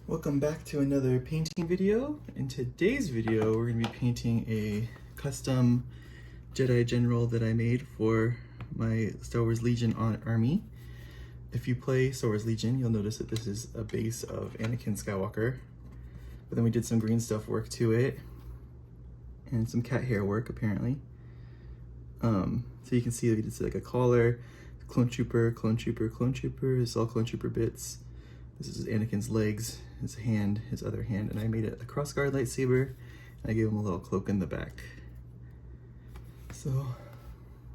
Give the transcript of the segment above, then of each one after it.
Welcome back to another painting video. In today's video, we're going to be painting a custom Jedi General that I made for my Star Wars Legion army. If you play Star Wars Legion, you'll notice that this is a base of Anakin Skywalker. But then we did some green stuff work to it and some cat hair work apparently. So you can see that we did like a collar, clone trooper, clone trooper, clone trooper. It's all clone trooper bits. This is Anakin's legs, his hand, his other hand, and I made it a crossguard lightsaber, and I gave him a little cloak in the back. So,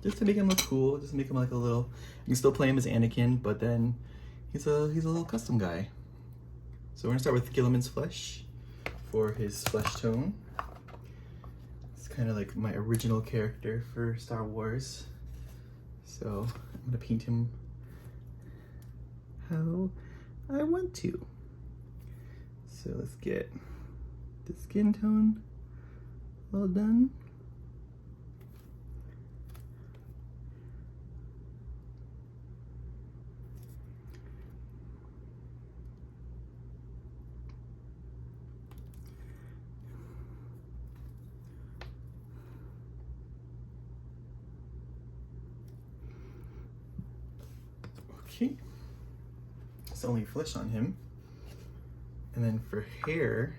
just to make him look cool, just to make him like a little, you can still play him as Anakin, but then he's a little custom guy. So we're gonna start with Gilliman's flesh for his flesh tone. It's kind of like my original character for Star Wars. So I'm gonna paint him how I want to. So let's get the skin tone all done. Okay. It's only flesh on him. And then for hair,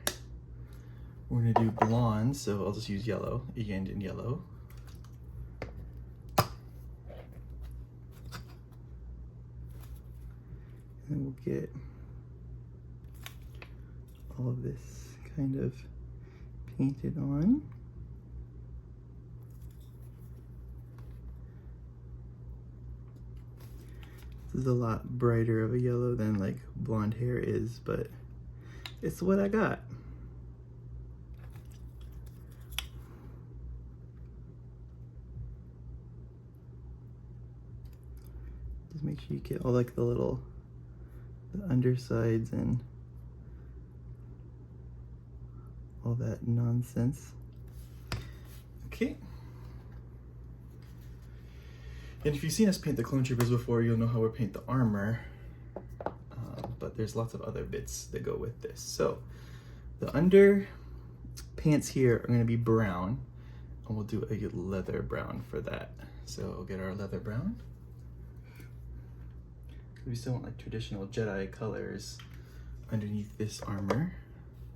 we're gonna do blonde, so I'll just use yellow, and in yellow. And we'll get all of this kind of painted on. This is a lot brighter of a yellow than like blonde hair is, but it's what I got. Just make sure you get all like the undersides and all that nonsense. Okay. And if you've seen us paint the clone troopers before, you'll know how we paint the armor. But there's lots of other bits that go with this. So the under pants here are gonna be brown, and we'll do a leather brown for that. So we'll get our leather brown. We still want like traditional Jedi colors underneath this armor.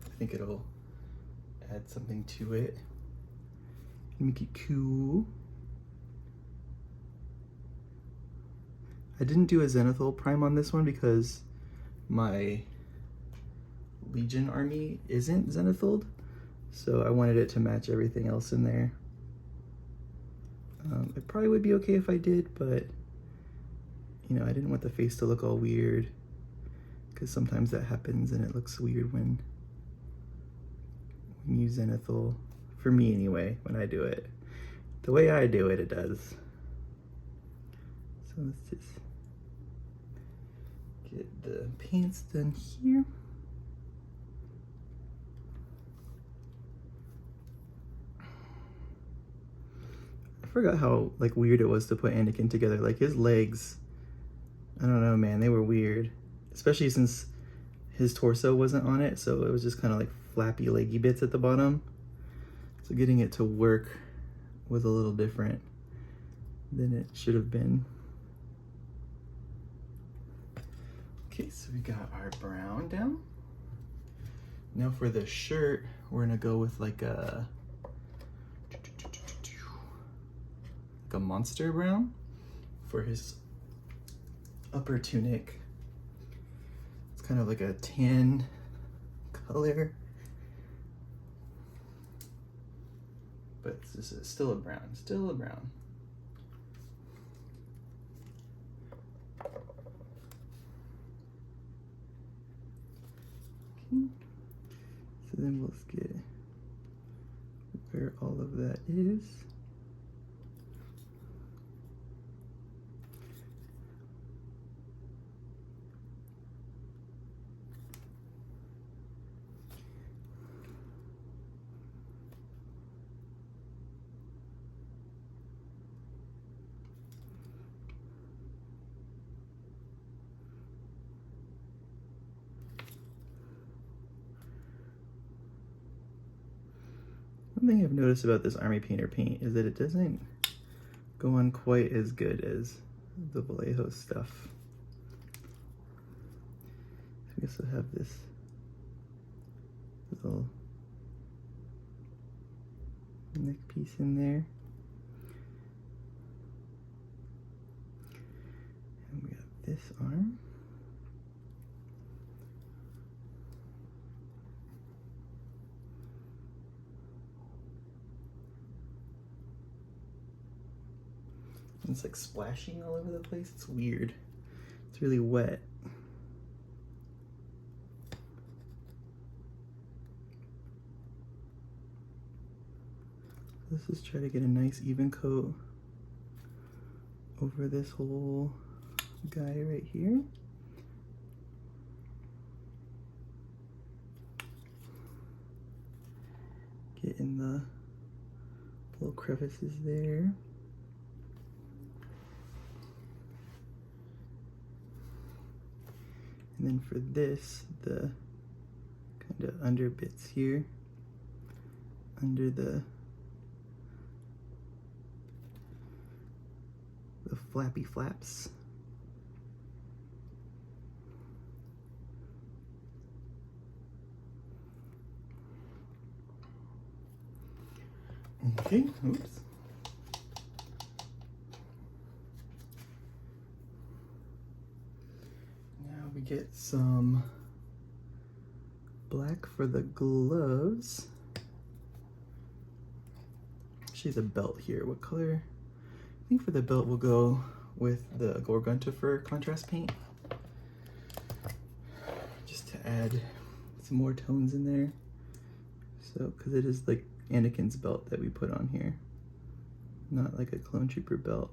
I think it'll add something to it, make it cool. I didn't do a zenithal prime on this one because my Legion army isn't zenithal, so I wanted it to match everything else in there. It probably would be okay if I did, but you know, I didn't want the face to look all weird, because sometimes that happens and it looks weird when you zenithal. For me anyway, when I do it. The way I do it, it does. So let's just get the pants done here. I forgot how like weird it was to put Anakin together. Like his legs, I don't know, man, they were weird. Especially since his torso wasn't on it, so it was just kind of like flappy leggy bits at the bottom. So getting it to work was a little different than it should have been. Okay, so we got our brown down. Now for the shirt, we're gonna go with like a monster brown for his upper tunic. It's kind of like a tan color, but it's still a brown, still a brown. So then we'll just get where all of that is. Something I've noticed about this Army Painter paint is that it doesn't go on quite as good as the Vallejo stuff. We also have this little neck piece in there. And we got this arm. And it's like splashing all over the place. It's weird. It's really wet. Let's just try to get a nice even coat over this whole guy right here. Get in the little crevices there. And then for this, the kind of under bits here, under the flappy flaps. Okay, oops. Now we get some black for the gloves. Actually, the belt here, what color? I think for the belt we'll go with the Gorgonta fur contrast paint, just to add some more tones in there. So, because it is like Anakin's belt that we put on here, not like a Clone Trooper belt.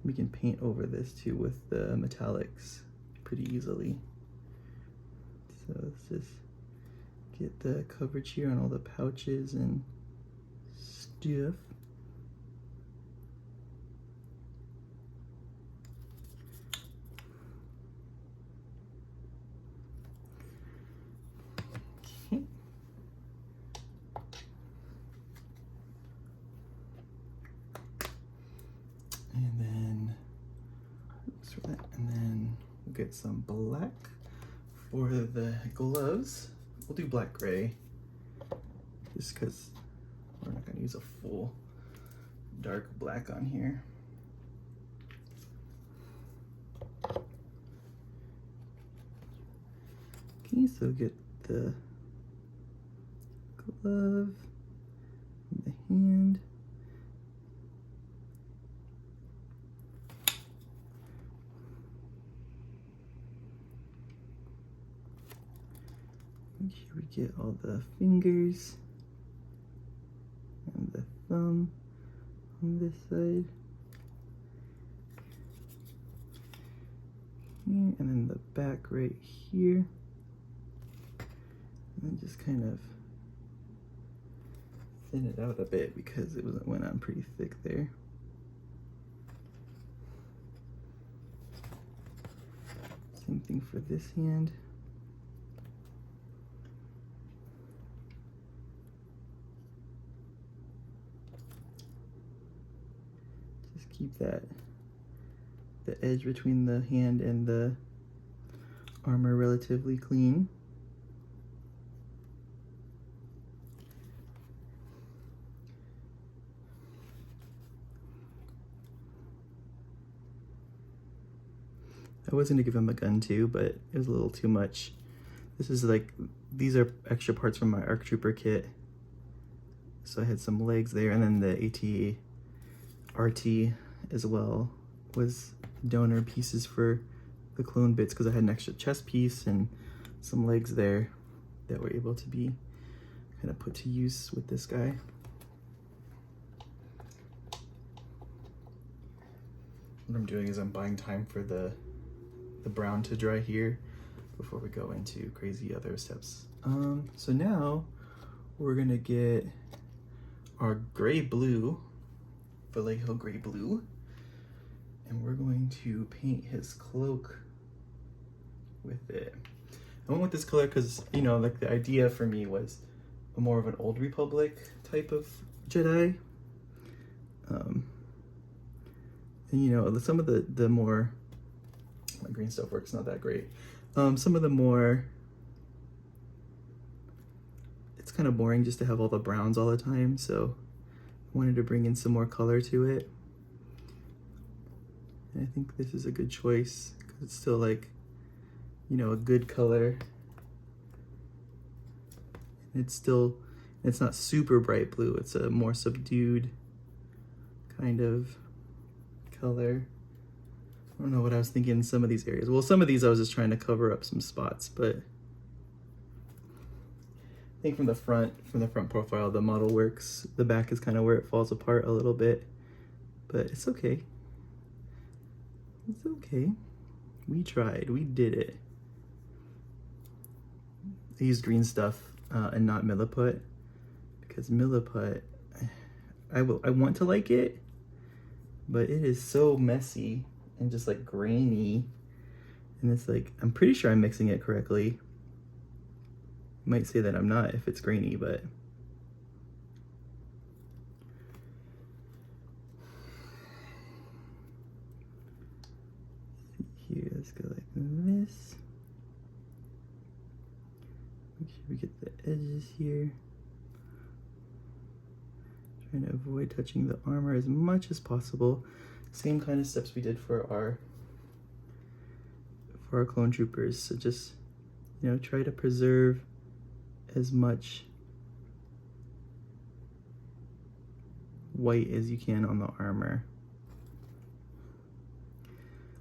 We can paint over this too with the metallics pretty easily. So let's just get the coverage here on all the pouches and stuff. And then we'll get some black for the gloves. We'll do black gray just because we're not going to use a full dark black on here. Can you still get the glove, the hand? Make sure we get all the fingers and the thumb on this side. Here, and then the back right here. And then just kind of thin it out a bit because it went on pretty thick there. Same thing for this hand. Keep the edge between the hand and the armor relatively clean. I was gonna give him a gun too, but it was a little too much. This is like, these are extra parts from my ARC Trooper kit. So I had some legs there, and then the AT-RT as well was donor pieces for the clone bits because I had an extra chest piece and some legs there that were able to be kind of put to use with this guy. What I'm doing is I'm buying time for the brown to dry here before we go into crazy other steps. So now we're gonna get our gray blue, Vallejo gray blue, and we're going to paint his cloak with it. I went with this color because, you know, like the idea for me was more of an Old Republic type of Jedi. And you know, some of the more, my green stuff works not that great. Some of the more, it's kind of boring just to have all the browns all the time, so I wanted to bring in some more color to it. And I think this is a good choice because it's still like, you know, a good color. It's not super bright blue, it's a more subdued kind of color. I don't know what I was thinking in some of these areas. Well, some of these I was just trying to cover up some spots, but I think from the front profile, the model works. The back is kind of where it falls apart a little bit, but it's okay. It's okay. We tried, we did it. I used green stuff and not milliput, because milliput, I want to like it, but it is so messy and just like grainy, and it's like, I'm pretty sure I'm mixing it correctly. Might say that I'm not if it's grainy, but here, let's go like this. Make sure we get the edges here. Trying to avoid touching the armor as much as possible. Same kind of steps we did for our clone troopers. So just, you know, try to preserve as much white as you can on the armor.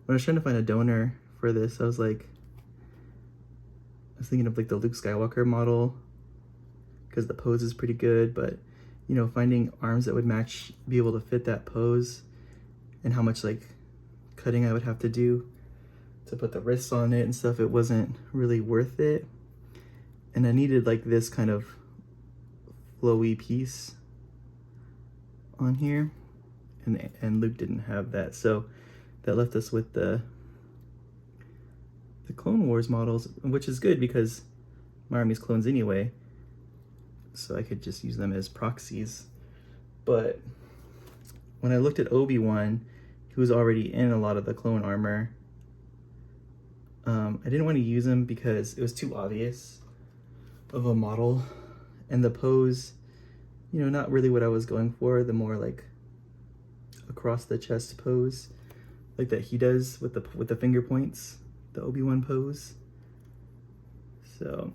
When I was trying to find a donor for this, I was thinking of like the Luke Skywalker model, because the pose is pretty good, but you know, finding arms that would match, be able to fit that pose, and how much like cutting I would have to do to put the wrists on it and stuff, it wasn't really worth it. And I needed like this kind of flowy piece on here, and Luke didn't have that, so that left us with the Clone Wars models, which is good because my army's clones anyway, so I could just use them as proxies. But when I looked at Obi-Wan, he was already in a lot of the clone armor. I didn't want to use him because it was too obvious of a model, and the pose, you know, not really what I was going for. The more like across the chest pose, like that he does with the finger points, the Obi-Wan pose. So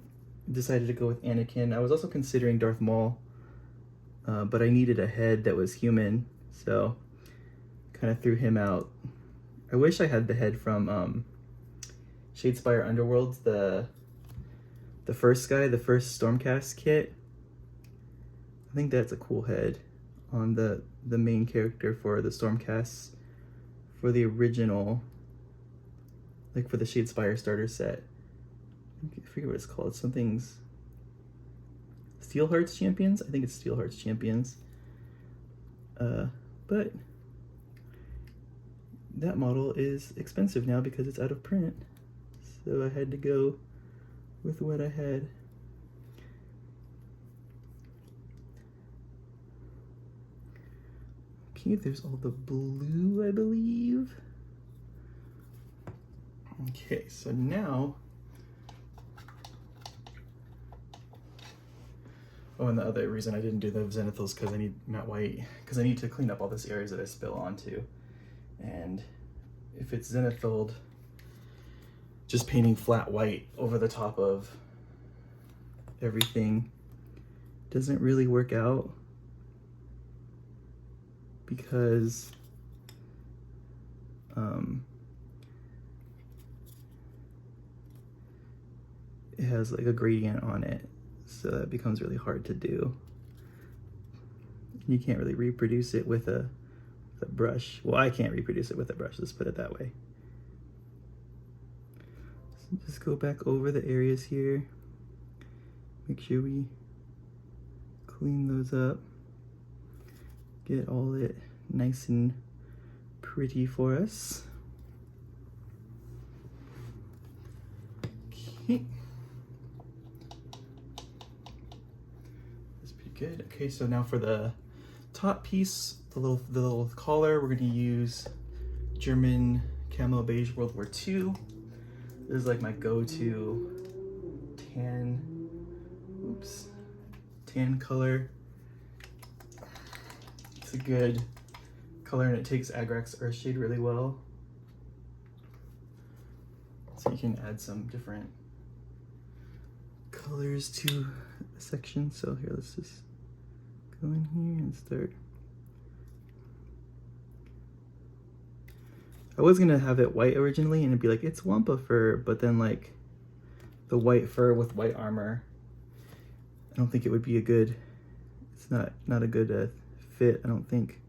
decided to go with Anakin. I was also considering Darth Maul, but I needed a head that was human, so kind of threw him out. I wish I had the head from Shadespire Underworlds, the first guy, the first Stormcast kit. I think that's a cool head on the main character for the Stormcasts for the original, like for the Shadespire starter set. I forget what it's called. Something's Steel Hearts Champions? I think it's Steel Hearts Champions. But that model is expensive now because it's out of print. So I had to go with what I had. Okay, there's all the blue, I believe. Okay, so now, oh, and the other reason I didn't do the zenithals because I need matte white, because I need to clean up all these areas that I spill onto. And if it's zenithal, just painting flat white over the top of everything doesn't really work out, because it has like a gradient on it, so that becomes really hard to do. You can't really reproduce it with a brush. Well, I can't reproduce it with a brush, let's put it that way. So just go back over the areas here, make sure we clean those up, get all it nice and pretty for us. Okay. good. Okay, so now for the top piece, the little collar, we're gonna use German camo beige World War II. This is like my go-to tan color. It's a good color and it takes Agrax Earthshade really well. So you can add some different colors to the section. So here, let's just go in here and start. I was gonna have it white originally and it'd be like, it's Wampa fur, but then like the white fur with white armor, I don't think it would be a good, it's not a good fit, I don't think.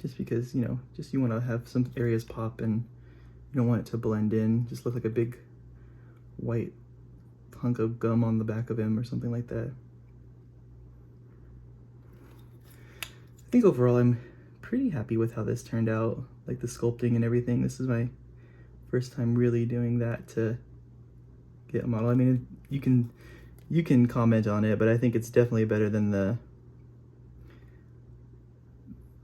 Just because, you know, just you wanna have some areas pop and you don't want it to blend in, just look like a big white hunk of gum on the back of him or something like that. I think overall I'm pretty happy with how this turned out, like the sculpting and everything. This is my first time really doing that to get a model. I mean, you can comment on it, but I think it's definitely better than the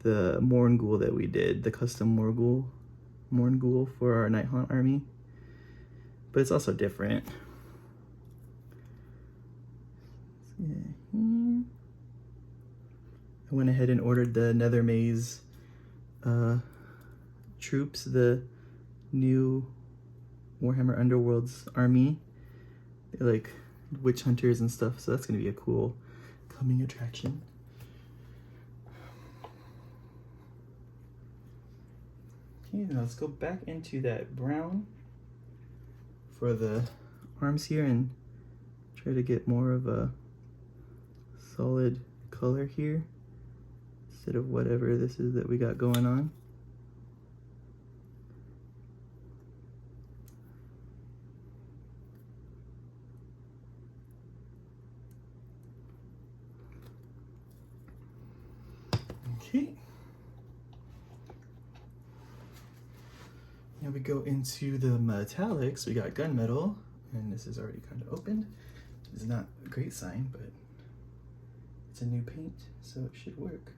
Morngul that we did, the custom Morngul for our Night Haunt army. But it's also different. I went ahead and ordered the Nether Maze troops, the new Warhammer Underworlds army. They're like witch hunters and stuff, so that's gonna be a cool coming attraction. Okay, now let's go back into that brown for the arms here and try to get more of a solid color here instead of whatever this is that we got going on. Okay. Now we go into the metallics. We got gunmetal, and this is already kind of opened. It's not a great sign, but it's a new paint, so it should work.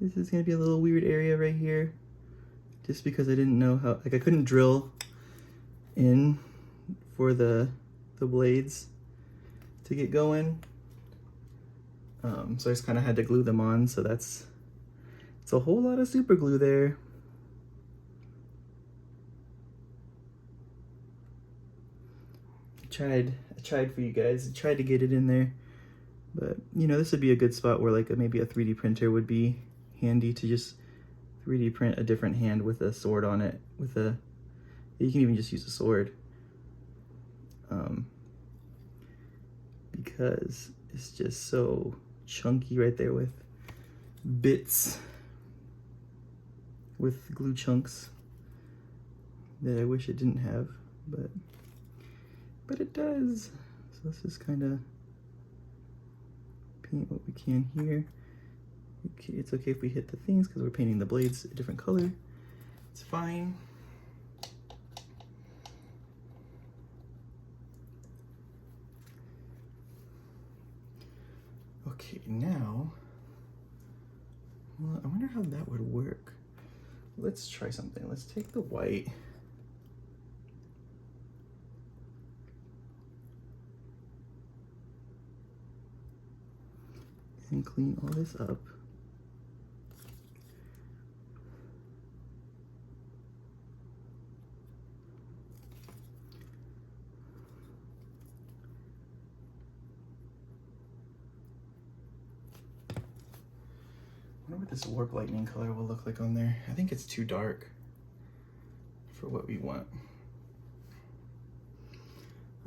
This is gonna be a little weird area right here, just because I didn't know how, like I couldn't drill in for the blades to get going. So I just kind of had to glue them on, so it's a whole lot of super glue there. I tried for you guys, I tried to get it in there, but you know, this would be a good spot where like maybe a 3D printer would be handy to just 3D print a different hand with a sword on it, you can even just use a sword. Because it's just so chunky right there with bits, with glue chunks that I wish it didn't have, but it does. So let's just kind of paint what we can here. Okay, it's okay if we hit the things because we're painting the blades a different color. It's fine. Okay, now, well, I wonder how that would work. Let's try something. Let's take the white and clean all this up. I wonder what this warp lightning color will look like on there. I think it's too dark for what we want.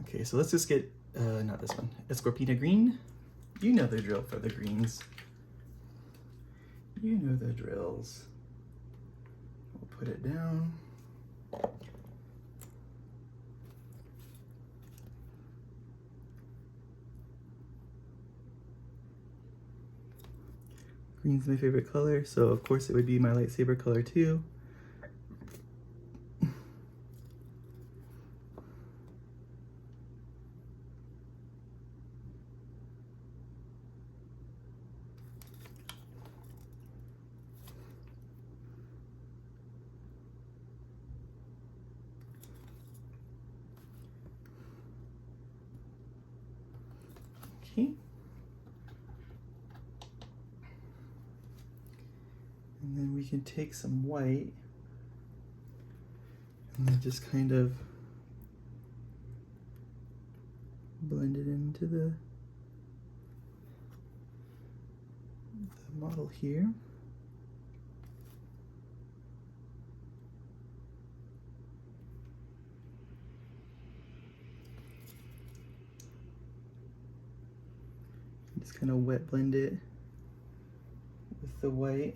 Okay, so let's just get, not this one, Escorpina green. You know the drill for the greens. You know the drills. We'll put it down. Green's my favorite color, so of course it would be my lightsaber color too. Okay. And then we can take some white and then just kind of blend it into the model here. Just kind of wet blend it with the white.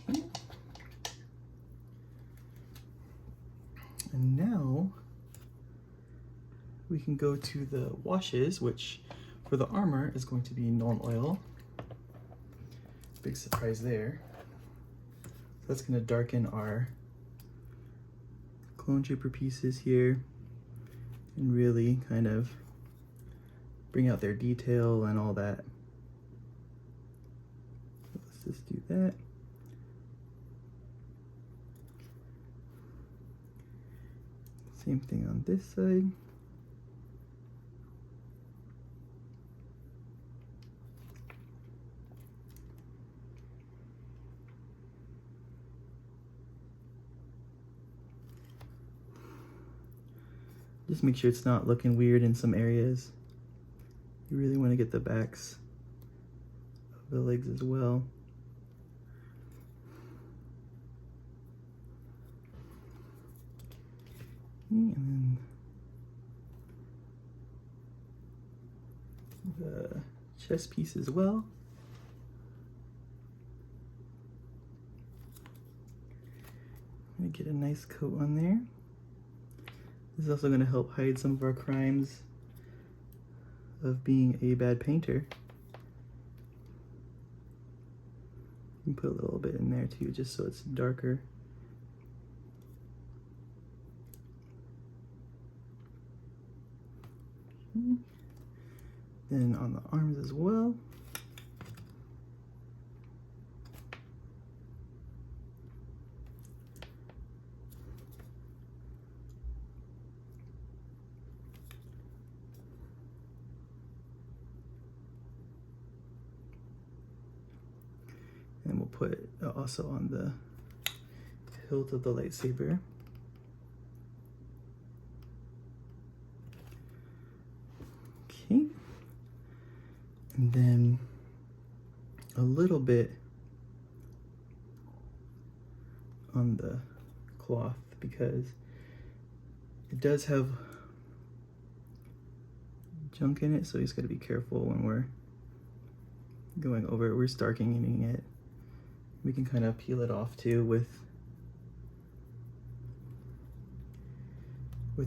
Okay. And now we can go to the washes, which for the armor is going to be Nuln Oil. Big surprise there. So that's going to darken our clone trooper pieces here and really kind of bring out their detail and all that. Let's just do that. Same thing on this side. Just make sure it's not looking weird in some areas. You really want to get the backs of the legs as well. And then the chest piece as well. I'm gonna get a nice coat on there. This is also going to help hide some of our crimes of being a bad painter. You can put a little bit in there too, just so it's darker. Okay. Then on the arms as well. And we'll put it also on the hilt of the lightsaber. Okay. And then a little bit on the cloth because it does have junk in it, so you just got to be careful when we're going over it. We're darkening it. We can kind of peel it off too with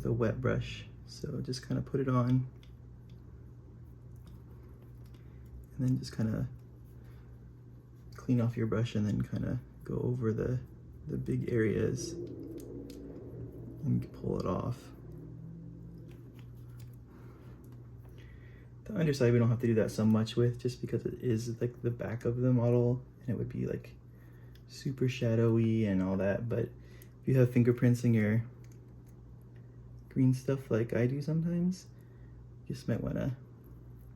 a wet brush. So just kind of put it on and then just kind of clean off your brush and then kind of go over the big areas and pull it off. The underside we don't have to do that so much with, just because it is like the back of the model and it would be like super shadowy and all that. But if you have fingerprints in your green stuff like I do sometimes, you just might want to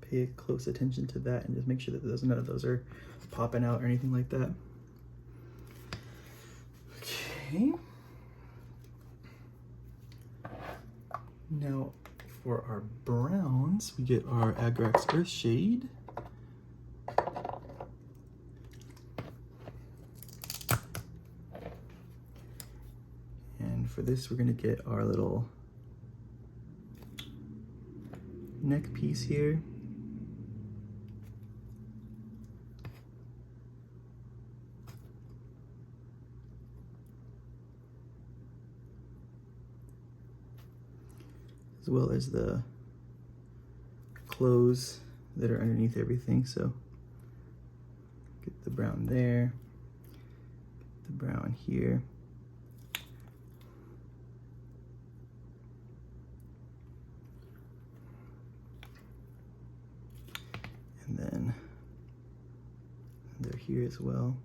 pay close attention to that and just make sure that none of those are popping out or anything like that. Okay. Now for our browns, we get our Agrax Earthshade. And for this, we're gonna get our little neck piece here. as well as the clothes that are underneath everything. So get the brown there, the brown here. And then they're here as well.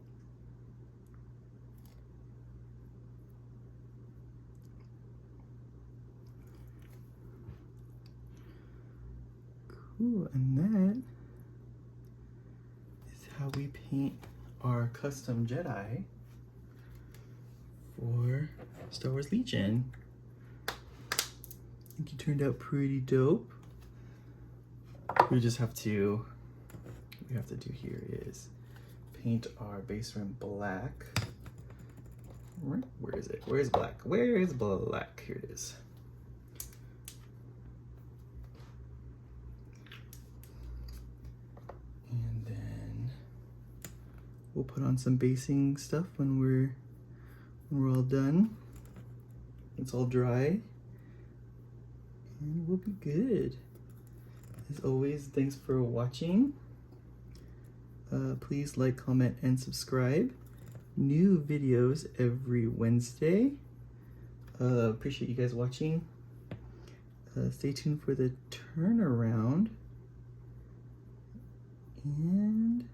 Cool, and that is how we paint our custom Jedi for Star Wars Legion. I think it turned out pretty dope. We just have to, what we have to do here is paint our base rim black. Where is it? Where is black? Where is black? Here it is. And then we'll put on some basing stuff when we're all done. It's all dry, and we'll be good. As always, thanks for watching. Please like, comment, and subscribe. New videos every Wednesday. Appreciate you guys watching. Stay tuned for the turnaround. And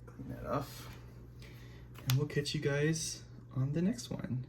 clean that off. And we'll catch you guys on the next one.